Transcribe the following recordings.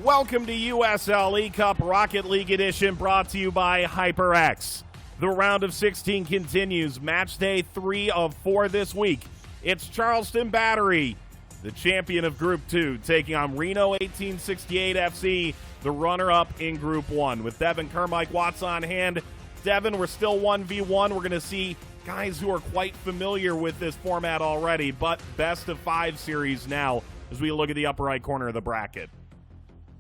Welcome to USL eCup Rocket League Edition, brought to you by HyperX. The round of 16 continues. Match day 3 of 4 this week. It's Charleston Battery, the champion of Group 2, taking on Reno 1868 FC, the runner-up in Group 1. With Devin Kermike Watts on hand. Devin, we're still 1v1. We're going to see guys who are quite familiar with this format already, but best of 5 series now as we look at the upper right corner of the bracket.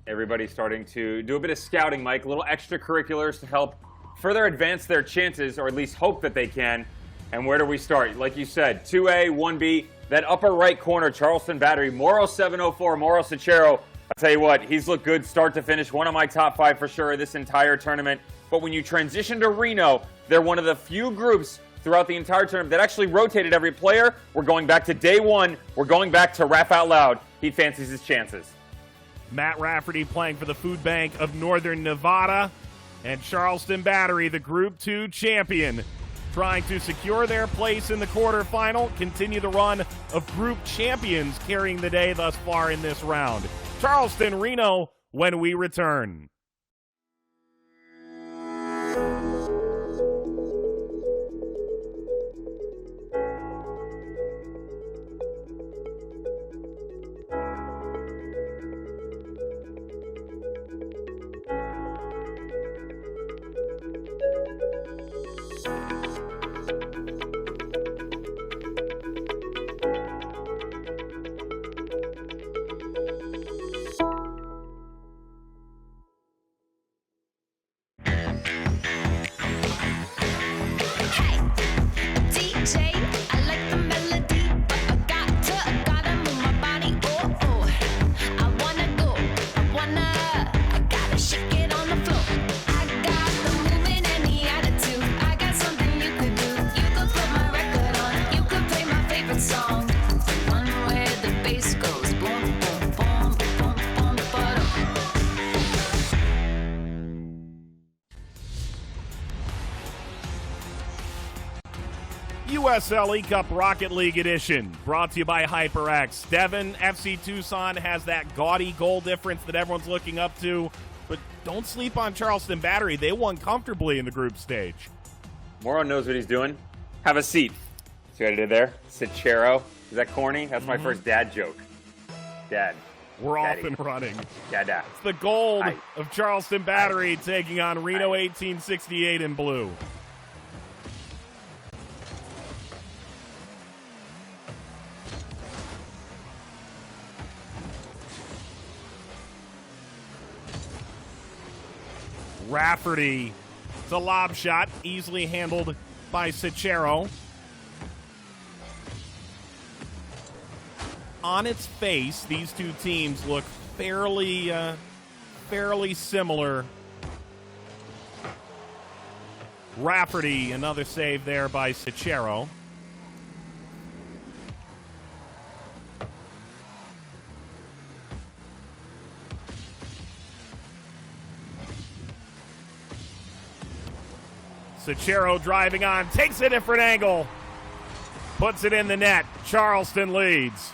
Everybody's starting to do a bit of scouting, Mike, little extracurriculars to help further advance their chances, or at least hope that they can. And where do we start? Like you said, 2A, 1B, that upper right corner, Charleston Battery, Moro 704, Moro Sachero. I'll tell you what, he's looked good start to finish, one of my top 5 for sure this entire tournament. But when you transition to Reno, they're one of the few groups throughout the entire tournament that actually rotated every player. We're going back to day 1. We're going back to Raf Out Loud. He fancies his chances. Matt Rafferty playing for the Food Bank of Northern Nevada. And Charleston Battery, the Group 2 champion, trying to secure their place in the quarterfinal, continue the run of group champions carrying the day thus far in this round. Charleston, Reno, when we return. USL eCup Rocket League Edition, brought to you by HyperX. Devin, FC Tucson has that gaudy goal difference that everyone's looking up to, but don't sleep on Charleston Battery. They won comfortably in the group stage. Moro knows what he's doing. Have a seat. See what I did there? Sachero. Is that corny? That's my first dad joke. Dad. We're Daddy. off and running. Dada. It's the gold of Charleston Battery taking on Reno 1868 in blue. Rafferty, it's a lob shot, easily handled by Sachero. On its face, these two teams look fairly similar. Rafferty, another save there by Sachero. Sachero driving on, takes a different angle, puts it in the net. Charleston leads.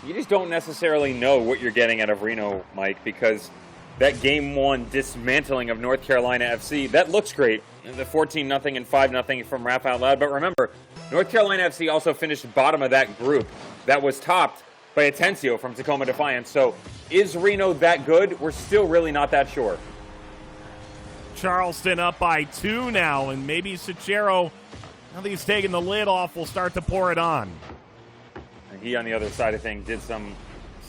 You just don't necessarily know what you're getting out of Reno, Mike, because that Game 1 dismantling of North Carolina FC, that looks great. The 14-0 and 5-0 from Raf Out Loud. But remember, North Carolina FC also finished bottom of that group that was topped by Atencio from Tacoma Defiance. So is Reno that good? We're still really not that sure. Charleston up by 2 now, and maybe Sachero, now that he's taking the lid off, will start to pour it on. And he, on the other side of things, did some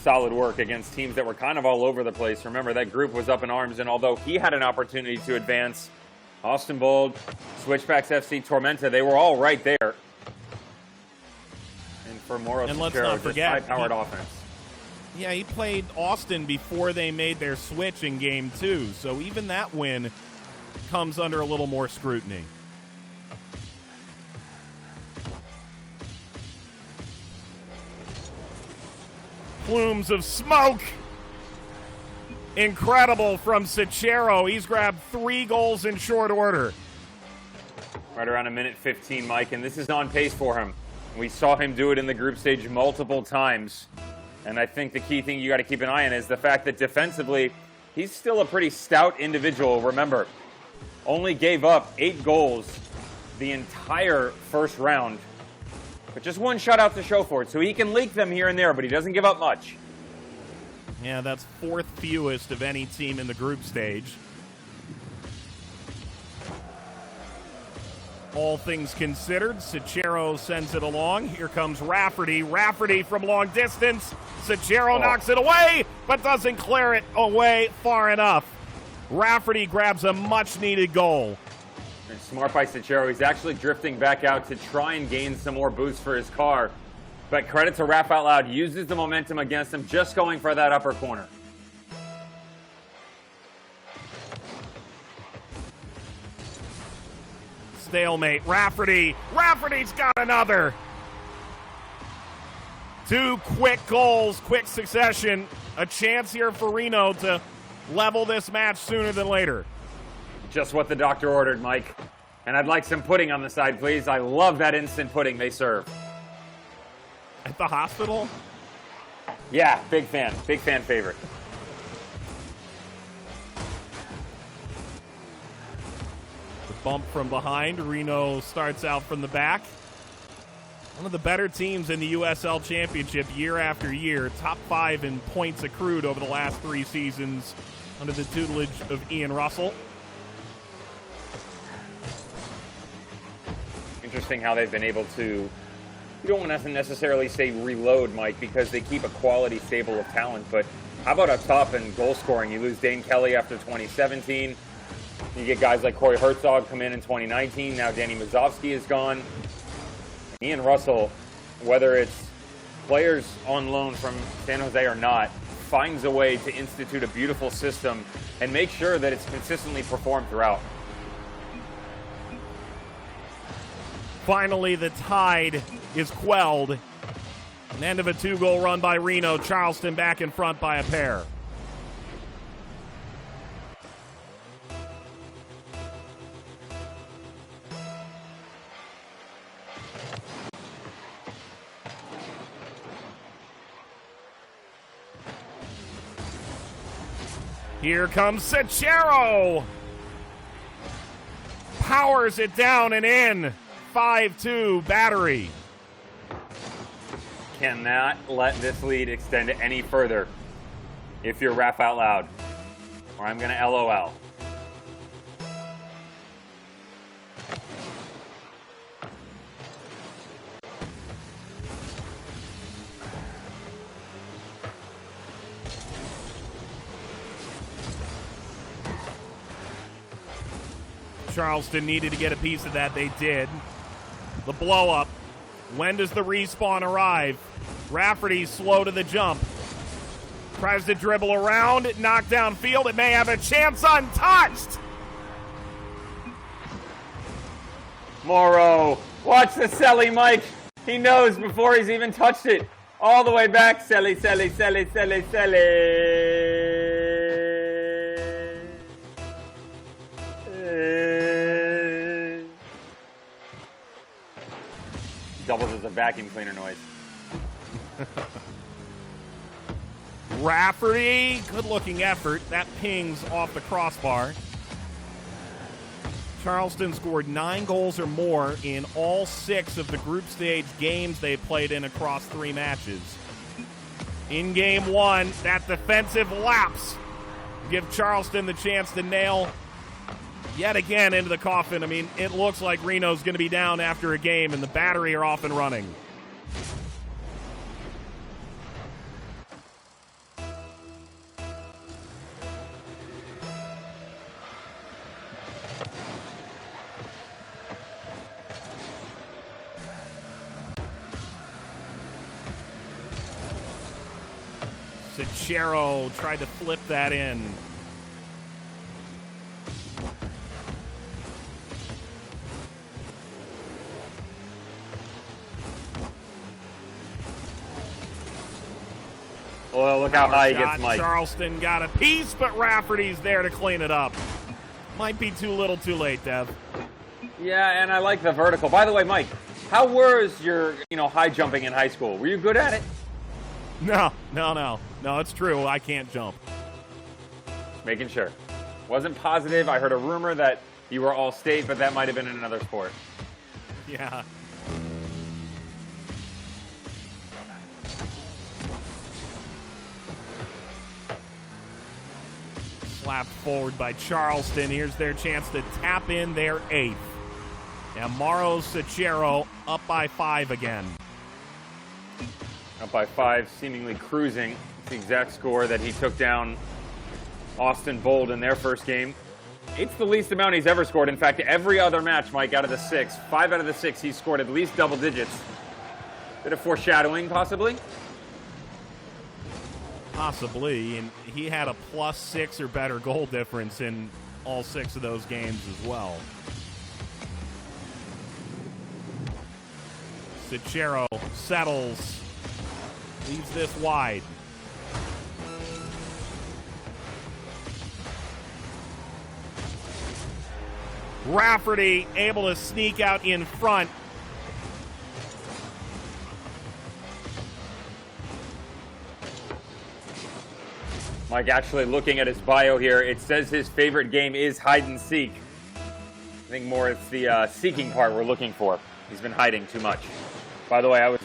solid work against teams that were kind of all over the place. Remember, that group was up in arms, and although he had an opportunity to advance, Austin Bold, Switchbacks FC, Tormenta, they were all right there. And for Moro and Sachero, let's not forget, high-powered offense. Yeah, he played Austin before they made their switch in Game 2, so even that win comes under a little more scrutiny. Plumes of smoke. Incredible from Sachero. He's grabbed 3 goals in short order. Right around a minute 15, Mike, and this is on pace for him. We saw him do it in the group stage multiple times. And I think the key thing you got to keep an eye on is the fact that defensively, he's still a pretty stout individual. Remember, only gave up 8 goals the entire first round, but just 1 shutout to show for it. So he can leak them here and there, but he doesn't give up much. Yeah, that's 4th fewest of any team in the group stage. All things considered, Sachero sends it along. Here comes Rafferty. Rafferty from long distance. Sachero knocks it away, but doesn't clear it away far enough. Rafferty grabs a much-needed goal. And smart by Sachero. He's actually drifting back out to try and gain some more boost for his car. But credit to Raf Out Loud. Uses the momentum against him, just going for that upper corner. Stalemate. Rafferty. Rafferty's got another. 2 quick goals, quick succession. A chance here for Reno to level this match sooner than later. Just what the doctor ordered, Mike. And I'd like some pudding on the side, please. I love that instant pudding they serve. At the hospital? Yeah, big fan. Big fan favorite. Bump from behind. Reno starts out from the back. One of the better teams in the USL Championship year after year. Top 5 in points accrued over the last 3 seasons under the tutelage of Ian Russell. Interesting how they've been able to, you don't want to necessarily say reload, Mike, because they keep a quality stable of talent. But how about up top in goal scoring? You lose Dane Kelly after 2017. You get guys like Corey Herzog come in 2019. Now Danny Mazovsky is gone. Ian Russell, whether it's players on loan from San Jose or not, finds a way to institute a beautiful system and make sure that it's consistently performed throughout. Finally, the tide is quelled. An end of a 2-goal run by Reno. Charleston back in front by a pair. Here comes Sachero. Powers it down and in. 5-2 Battery. Cannot let this lead extend any further if you're Raf Out Loud, or I'm going to LOL. Charleston needed to get a piece of that. They did. The blow up. When does the respawn arrive? Rafferty's slow to the jump. Tries to dribble around. Knocked downfield. It may have a chance. Untouched. Morrow. Watch the Selly, Mike. He knows before he's even touched it. All the way back. Selly, Selly, Selly, Selly, Selly. Doubles as a vacuum cleaner noise. Rafferty, good-looking effort. That pings off the crossbar. Charleston scored 9 goals or more in all 6 of the group stage games they played in across 3 matches. In game 1, that defensive lapse give Charleston the chance to nail yet again into the coffin. I mean, it looks like Reno's going to be down after a game, and the Battery are off and running. Sachero tried to flip that in. Well, look how high he gets, Mike. Charleston got a piece, but Rafferty's there to clean it up. Might be too little too late, Dev. Yeah, and I like the vertical. By the way, Mike, how was your, high jumping in high school? Were you good at it? No, it's true. I can't jump. Making sure. Wasn't positive. I heard a rumor that you were all state, but that might have been in another sport. Yeah. Slapped forward by Charleston. Here's their chance to tap in their 8th. And Mauro Cicero up by 5 again. Up by 5, seemingly cruising. It's the exact score that he took down Austin Bold in their first game. It's the least amount he's ever scored. In fact, every other match, Mike, out of the 6, 5 out of the 6, he's scored at least double digits. Bit of foreshadowing, possibly? Possibly, and he had a +6 or better goal difference in all 6 of those games as well. Cicero settles, leaves this wide. Rafferty able to sneak out in front. Mike, actually looking at his bio here, it says his favorite game is hide and seek. I think more it's the seeking part we're looking for. He's been hiding too much. By the way, I was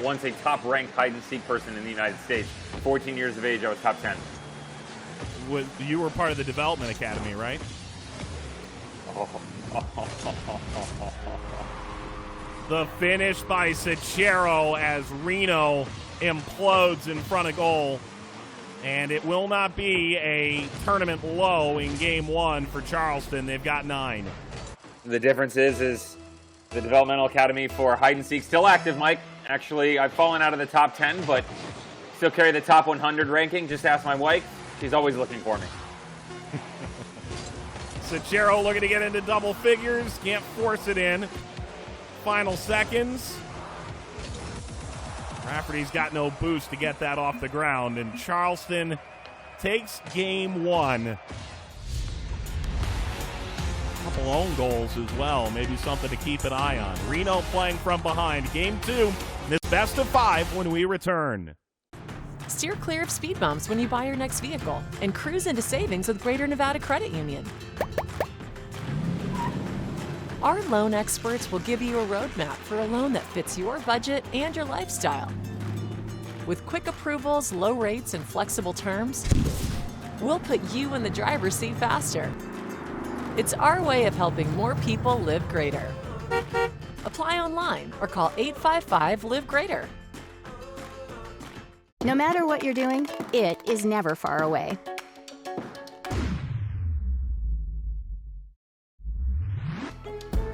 once a top-ranked hide and seek person in the United States. 14 years of age, I was top 10. You were part of the development academy, right? The finish by Cicero as Reno implodes in front of goal. And it will not be a tournament low in game 1 for Charleston. They've got 9. The difference is the developmental academy for hide and seek still active, Mike. Actually, I've fallen out of the top 10, but still carry the top 100 ranking. Just ask my wife. She's always looking for me. Cicero looking to get into double figures. Can't force it in. Final seconds. Rafferty's got no boost to get that off the ground, and Charleston takes game 1. A couple own goals as well, maybe something to keep an eye on. Reno playing from behind. Game 2, this best of 5 when we return. Steer clear of speed bumps when you buy your next vehicle and cruise into savings with Greater Nevada Credit Union. Our loan experts will give you a roadmap for a loan that fits your budget and your lifestyle. With quick approvals, low rates, and flexible terms, we'll put you in the driver's seat faster. It's our way of helping more people live greater. Apply online or call 855-LIVE-GREATER. No matter what you're doing, it is never far away.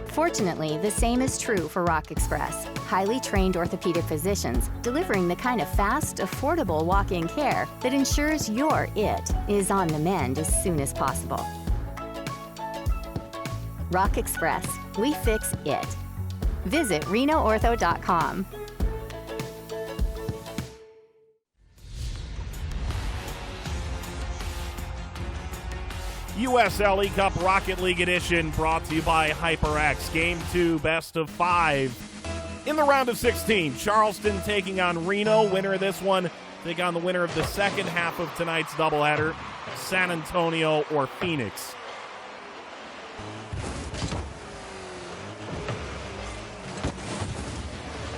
Fortunately, the same is true for Rock Express, highly trained orthopedic physicians delivering the kind of fast, affordable walk-in care that ensures your it is on the mend as soon as possible. Rock Express, we fix it. Visit renoortho.com. USL eCup Rocket League Edition brought to you by HyperX. Game 2, best of 5. In the round of 16, Charleston taking on Reno. Winner of this one take on the winner of the second half of tonight's doubleheader, San Antonio or Phoenix.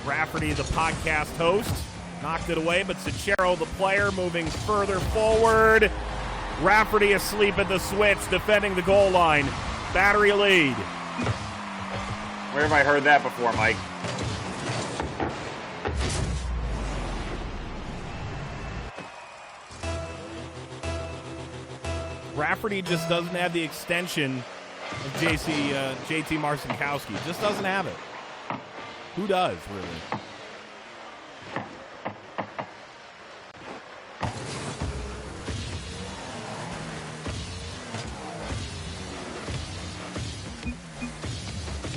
Rafferty, the podcast host, knocked it away, but Cicero, the player, moving further forward. Rafferty asleep at the switch, defending the goal line. Battery lead. Where have I heard that before, Mike? Rafferty just doesn't have the extension of JT Marcinkowski. Just doesn't have it. Who does, really?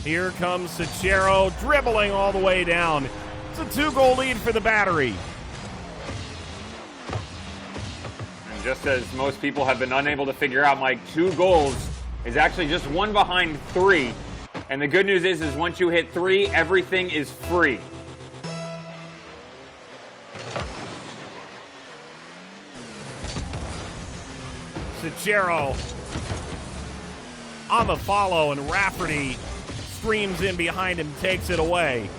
Here comes Cicero, dribbling all the way down. It's a 2-goal lead for the Battery. And just as most people have been unable to figure out, Mike, 2 goals is actually just 1 behind 3. And the good news is once you hit 3, everything is free. Cicero on the follow, and Rafferty streams in behind him, takes it away.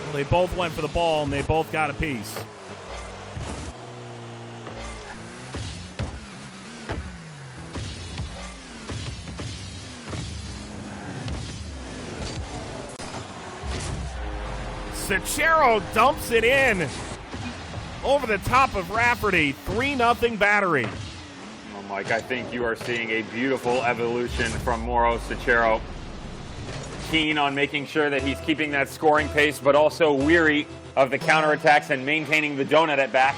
Well, they both went for the ball, and they both got a piece. Cicero dumps it in over the top of Rafferty. 3-0 Battery. Oh, Mike, I think you are seeing a beautiful evolution from Mauro Cicero. Keen on making sure that he's keeping that scoring pace, but also weary of the counterattacks and maintaining the donut at back.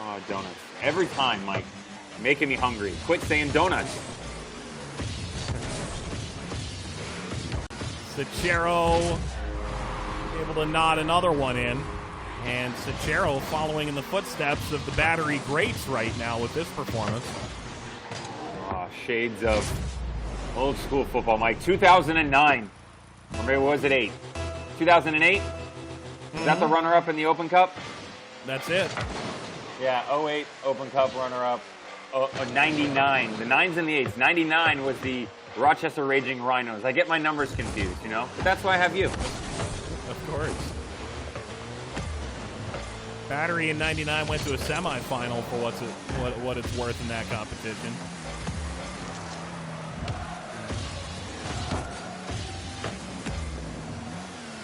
Oh, donuts. Every time, Mike. Making me hungry. Quit saying donuts. Cicero able to nod another one in. And Cicero following in the footsteps of the Battery greats right now with this performance. Oh, shades of old school football, Mike. 2009. Or maybe was it 8? 2008? Is that the runner-up in the Open Cup? That's it. Yeah, 08 Open Cup runner-up. 99. The 9s and the 8s. 99 was the Rochester Raging Rhinos. I get my numbers confused, you know? But that's why I have you. Of course. Battery in 99 went to a semifinal for what it's worth in that competition.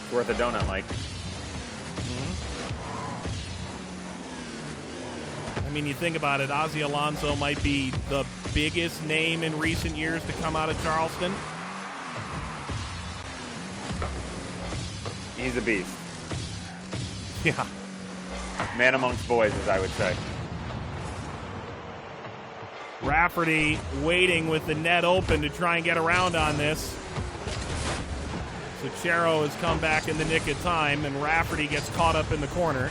It's worth a donut, Mike. I mean, you think about it, Ozzie Alonso might be the biggest name in recent years to come out of Charleston. He's a beast. Yeah. Man amongst boys, as I would say. Rafferty waiting with the net open to try and get around on this. Cicero has come back in the nick of time, and Rafferty gets caught up in the corner.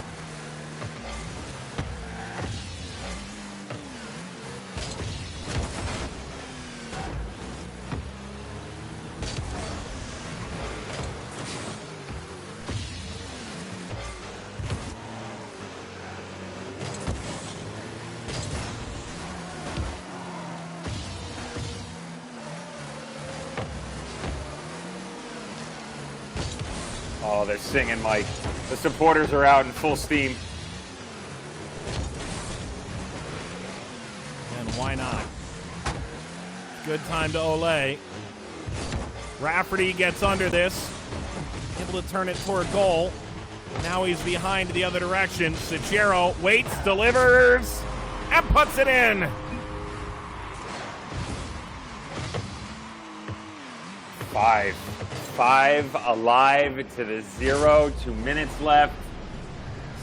Oh, they're singing, Mike. The supporters are out in full steam. And why not? Good time to Ole. Rafferty gets under this. Able to turn it toward goal. Now he's behind the other direction. Cicero waits, delivers, and puts it in. Five alive to the 0. 2 minutes left.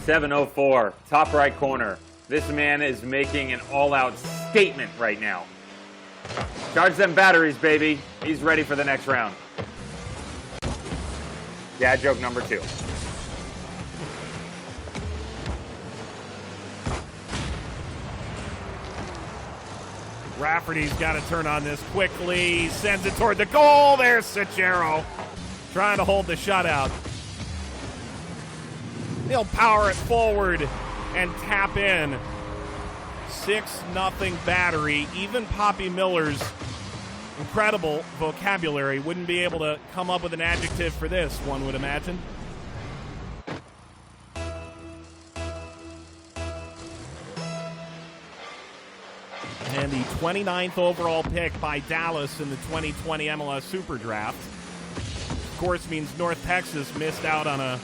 7:04. Top right corner. This man is making an all-out statement right now. Charge them batteries, baby. He's ready for the next round. Dad joke number 2. Rafferty's got to turn on this quickly. Sends it toward the goal. There's Cicero trying to hold the shutout. He'll power it forward and tap in. 6-0 Battery. Even Poppy Miller's incredible vocabulary wouldn't be able to come up with an adjective for this, one would imagine. And the 29th overall pick by Dallas in the 2020 MLS Super Draft. Of course, means North Texas missed out on a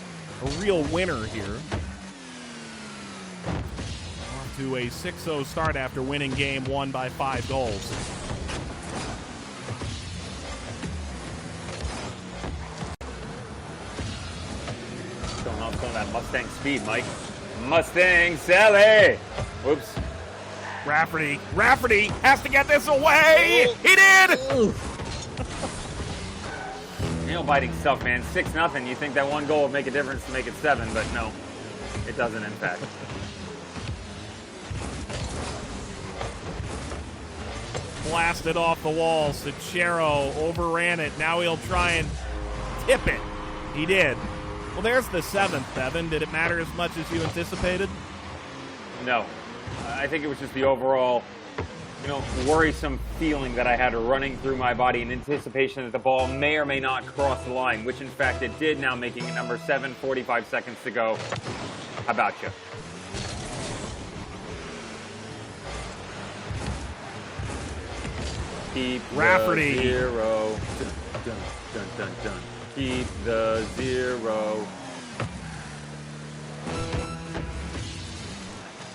real winner here. Off to a 6-0 start after winning game 1 by 5 goals. Showing off some of that Mustang speed, Mike. Mustang Sally! Whoops. Rafferty has to get this away. He did. Nail-biting stuff, man. 6-0. You think that one goal would make a difference to make it 7, but no, it doesn't, in fact. Blasted off the wall. Cicero overran it. Now he'll try and tip it. He did. Well, there's the 7th, Devin. Did it matter as much as you anticipated? No. I think it was just the overall, worrisome feeling that I had running through my body in anticipation that the ball may or may not cross the line, which in fact it did, now making it number 7, 45 seconds to go. How about you? Keep Rafferty. the 0. Dun, dun, dun, dun. Keep the 0.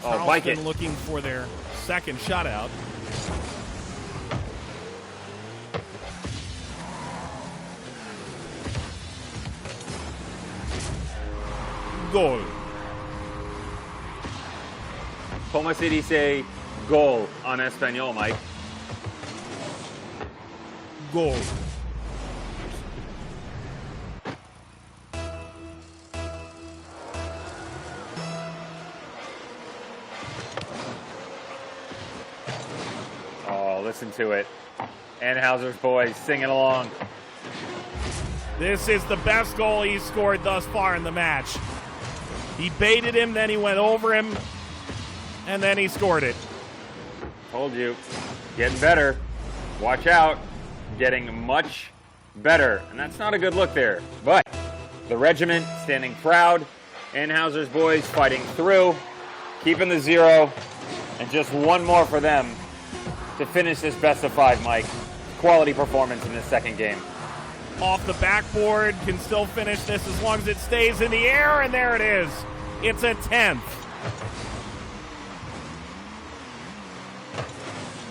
Oh, bike it. Charleston looking for their second shutout. Goal. ¿Cómo se dice goal en español, Mike? Goal. Oh, listen to it. Anheuser's boys singing along. This is the best goal he's scored thus far in the match. He baited him, then he went over him, and then he scored it. Told you. Getting better. Watch out. Getting much better. And that's not a good look there. But the regiment standing proud. Anheuser's boys fighting through. Keeping the 0. And just one more for them to finish this best of 5, Mike. Quality performance in this second game. Off the backboard, can still finish this as long as it stays in the air, and there it is. It's a 10th.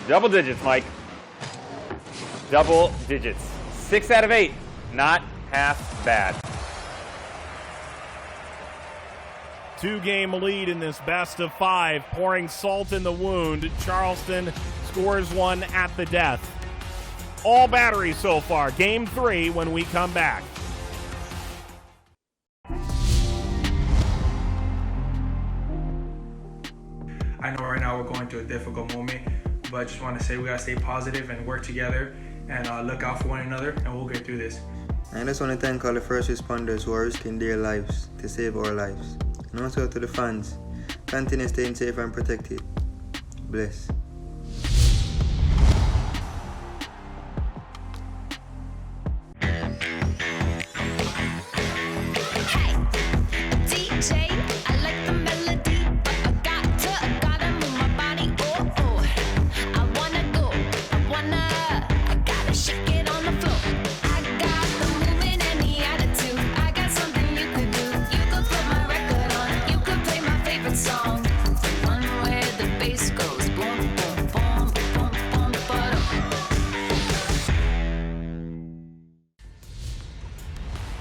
Double digits, Mike. Double digits. 6 out of 8. Not half bad. 2-game lead in this best of 5, pouring salt in the wound. Charleston scores one at the death. All Battery so far. Game 3 when we come back. I know right now we're going through a difficult moment, but I just want to say we got to stay positive and work together and look out for one another, and we'll get through this. I just want to thank all the first responders who are risking their lives to save our lives. And also to the fans, continue staying safe and protected. Bless.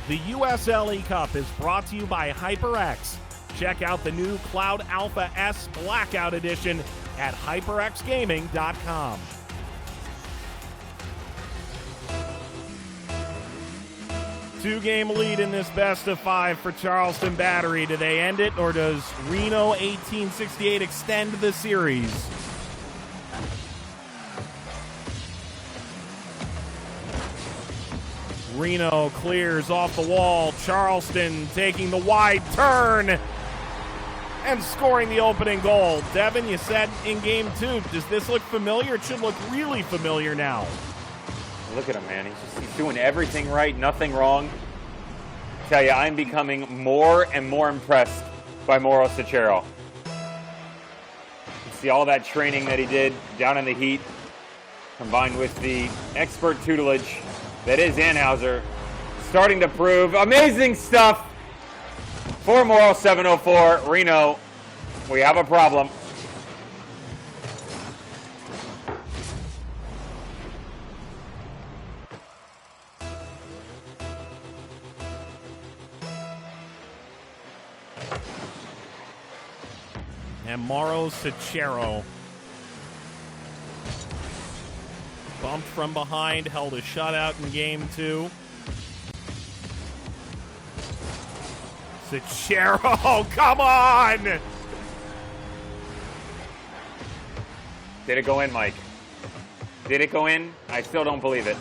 The USL eCup is brought to you by HyperX. Check out the new Cloud Alpha S Blackout Edition at hyperxgaming.com. Two-game lead in this best of 5 for Charleston Battery. Do they end it, or does Reno 1868 extend the series? Reno clears off the wall. Charleston taking the wide turn and scoring the opening goal. Devin, you said in game 2, does this look familiar? It should look really familiar now. Look at him, man. He's doing everything right, nothing wrong. I tell you, I'm becoming more and more impressed by Mauro Cicero. You see all that training that he did down in the heat, combined with the expert tutelage that is Anheuser, starting to prove amazing stuff for Mauro 704. Reno, we have a problem. And Mauro Cicero bumped from behind, held a shutout in game 2. Cicero, come on! Did it go in, Mike? Did it go in? I still don't believe it.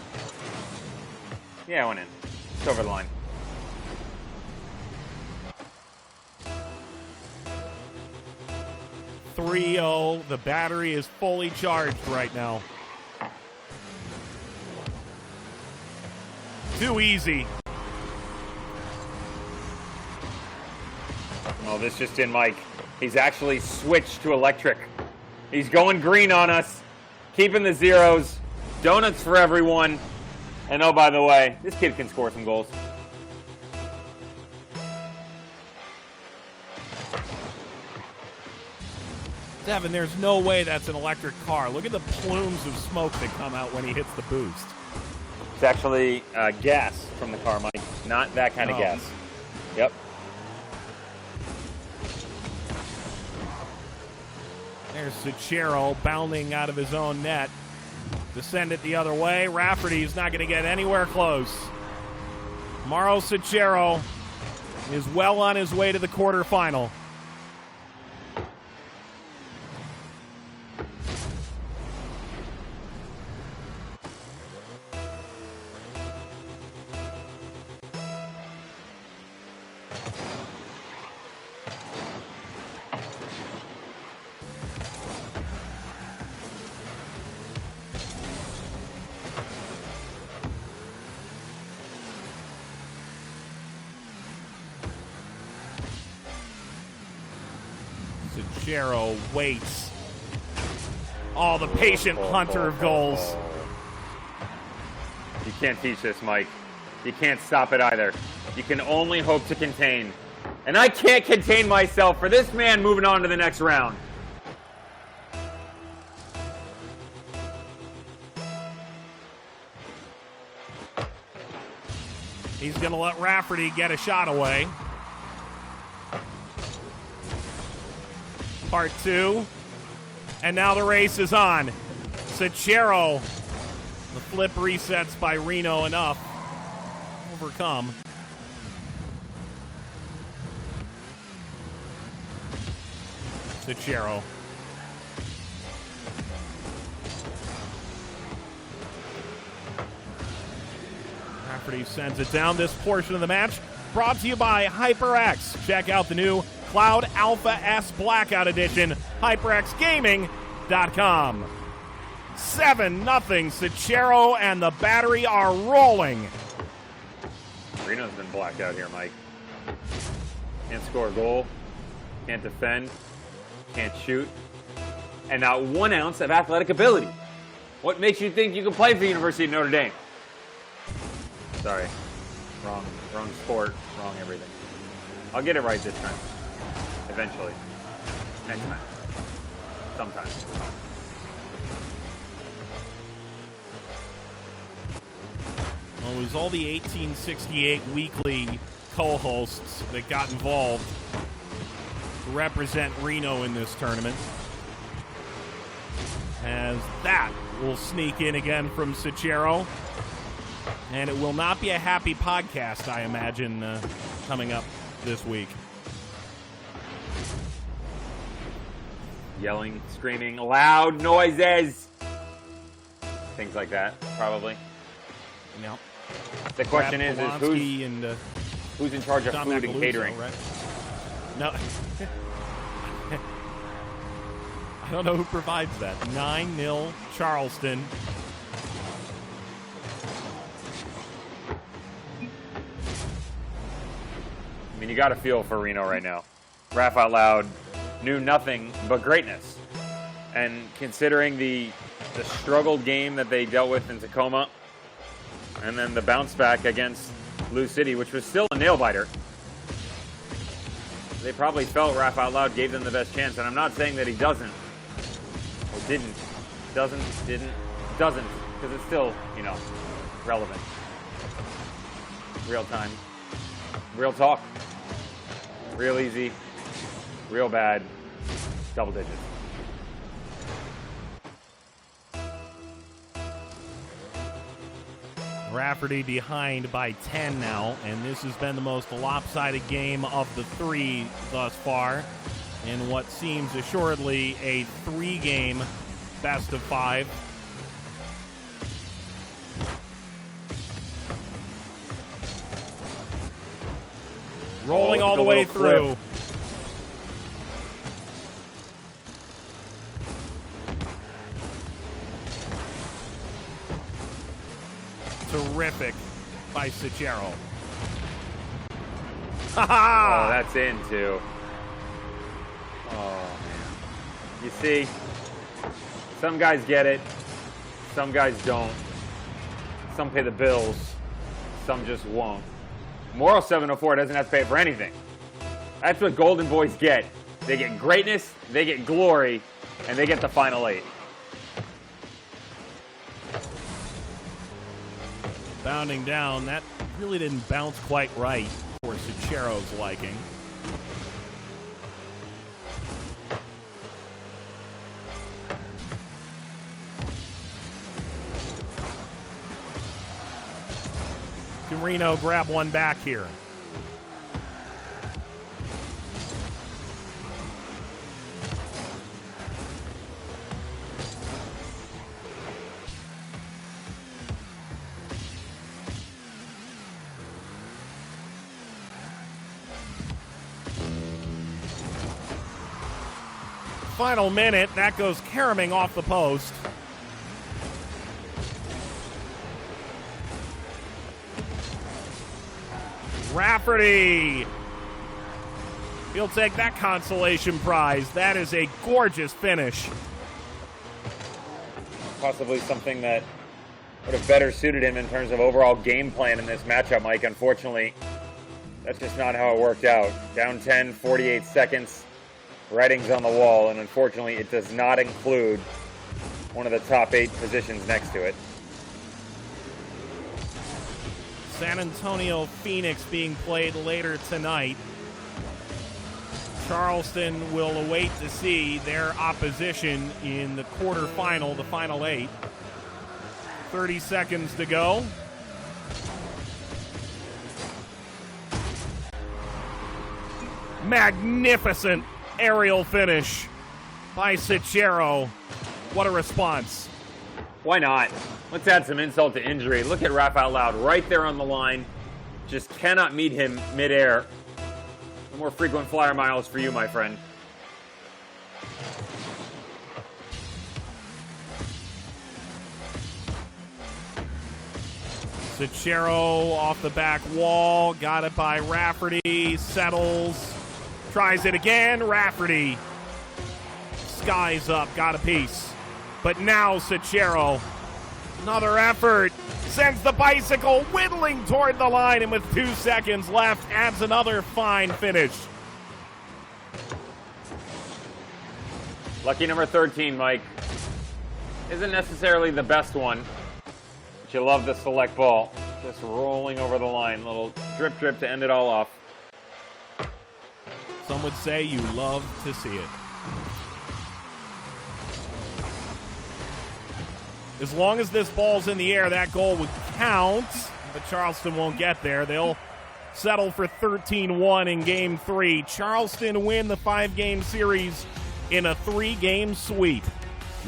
Yeah, it went in. It's over the line. 3-0. The battery is fully charged right now. Too easy. Oh, this just in, Mike. He's actually switched to electric. He's going green on us, keeping the zeros. Donuts for everyone. And oh, by the way, this kid can score some goals. Devin, there's no way that's an electric car. Look at the plumes of smoke that come out when he hits the boost. It's actually gas from the car, Mike. Not that kind of gas. Yep. There's Sachero bounding out of his own net to send it the other way. Rafferty's not going to get anywhere close. Mauro Sachero is well on his way to the quarterfinal. Sachero waits. Oh, the patient hunter of goals. You can't teach this, Mike. You can't stop it either. You can only hope to contain. And I can't contain myself for this man moving on to the next round. He's going to let Rafferty get a shot away. Part 2. And now the race is on. Sachero. The flip resets by Reno enough. Overcome. Sachero. Rafferty sends it down. This portion of the match brought to you by HyperX. Check out the new Cloud Alpha S Blackout Edition, HyperXGaming.com. 7-0. Sachero and the battery are rolling. Reno's been blacked out here, Mike. Can't score a goal. Can't defend. Can't shoot. And not 1 ounce of athletic ability. What makes you think you can play for the University of Notre Dame? Sorry. Wrong sport. Wrong everything. I'll get it right this time. Eventually. Next time. Sometime. Well, it was all the 1868 weekly co-hosts that got involved to represent Reno in this tournament. As that will sneak in again from Sachero. And it will not be a happy podcast, I imagine, coming up this week. Yelling, screaming, loud noises. Things like that, probably. Yep. The question is who's in charge of Tom food and Macaluso, catering? right? No. I don't know who provides that. 9-0 Charleston. I mean, you got to feel for Reno right now. Raf Out Loud knew nothing but greatness. And considering the struggled game that they dealt with in Tacoma, and then the bounce back against Lou City, which was still a nail-biter, they probably felt Raf Out Loud gave them the best chance. And I'm not saying that he doesn't, or didn't, doesn't, because it's still, relevant. Real time. Real talk. Real easy. Real bad. Double digits. Rafferty behind by 10 now, and this has been the most lopsided game of the 3 thus far in what seems assuredly a 3-game best of 5. Rolling all the way through. terrific by Cicero. Oh, that's in, too. Oh, man. You see, some guys get it. Some guys don't. Some pay the bills. Some just won't. Moral 704 doesn't have to pay for anything. That's what Golden Boys get. They get greatness, they get glory, and they get the final 8. Bounding down, that really didn't bounce quite right for Cicero's liking. Can Reno grab one back here? Final minute, that goes caroming off the post. Rafferty. He'll take that consolation prize. That is a gorgeous finish. Possibly something that would have better suited him in terms of overall game plan in this matchup, Mike. Unfortunately, that's just not how it worked out. Down 10, 48 seconds. Writing's on the wall, and unfortunately it does not include one of the top 8 positions next to it. San Antonio Phoenix being played later tonight. Charleston will await to see their opposition in the quarterfinal, the final 8. 30 seconds to go. Magnificent aerial finish by Cicero. What a response. Why not? Let's add some insult to injury. Look at Raf out loud right there on the line. Just cannot meet him midair. No more frequent flyer miles for you, my friend. Cicero off the back wall. Got it by Rafferty. Settles. Tries it again. Rafferty. Skies up. Got a piece. But now Cicero. Another effort. Sends the bicycle whittling toward the line, and with 2 seconds left, adds another fine finish. Lucky number 13, Mike. Isn't necessarily the best one, but you love the select ball. Just rolling over the line. Little drip drip to end it all off. Some would say you love to see it. As long as this ball's in the air, that goal would count, but Charleston won't get there. They'll settle for 13-1 in Game 3. Charleston win the 5-game series in a 3-game sweep.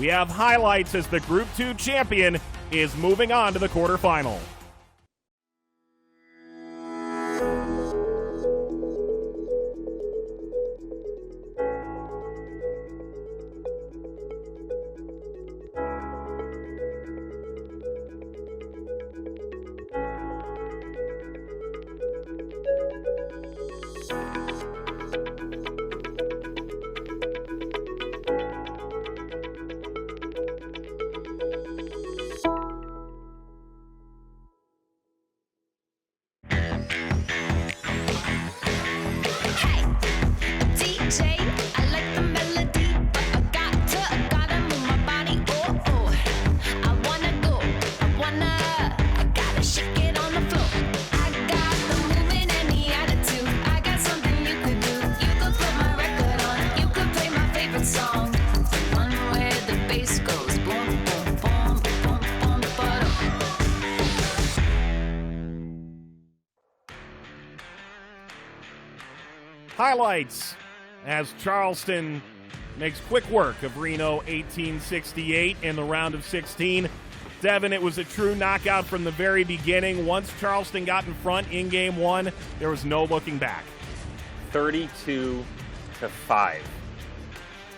We have highlights as the Group 2 champion is moving on to the quarterfinal. Highlights as Charleston makes quick work of Reno 1868 in the round of 16. Devin, it was a true knockout from the very beginning. Once Charleston got in front in Game 1, there was no looking back. 32-5. I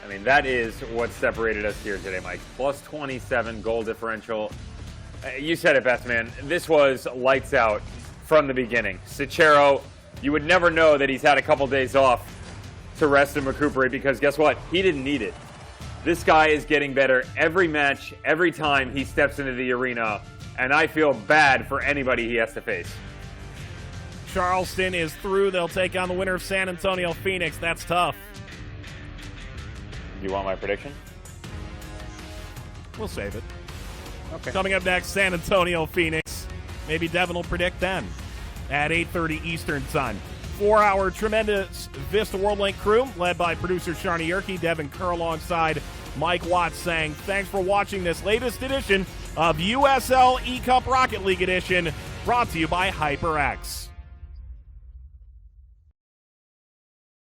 mean, that is what separated us here today, Mike. Plus 27 goal differential. You said it best, man. This was lights out from the beginning. Cicero, you would never know that he's had a couple days off to rest and recuperate because guess what? He didn't need it. This guy is getting better every match, every time he steps into the arena, and I feel bad for anybody he has to face. Charleston is through. They'll take on the winner of San Antonio Phoenix. That's tough. Do you want my prediction? We'll save it. Okay. Coming up next, San Antonio Phoenix. Maybe Devin will predict then at 8:30 Eastern Time. 4-hour tremendous Vista WorldLink crew, led by producer Sharni Yerke, Devin Kerr alongside Mike Watts saying, thanks for watching this latest edition of USL eCup Rocket League Edition, brought to you by HyperX.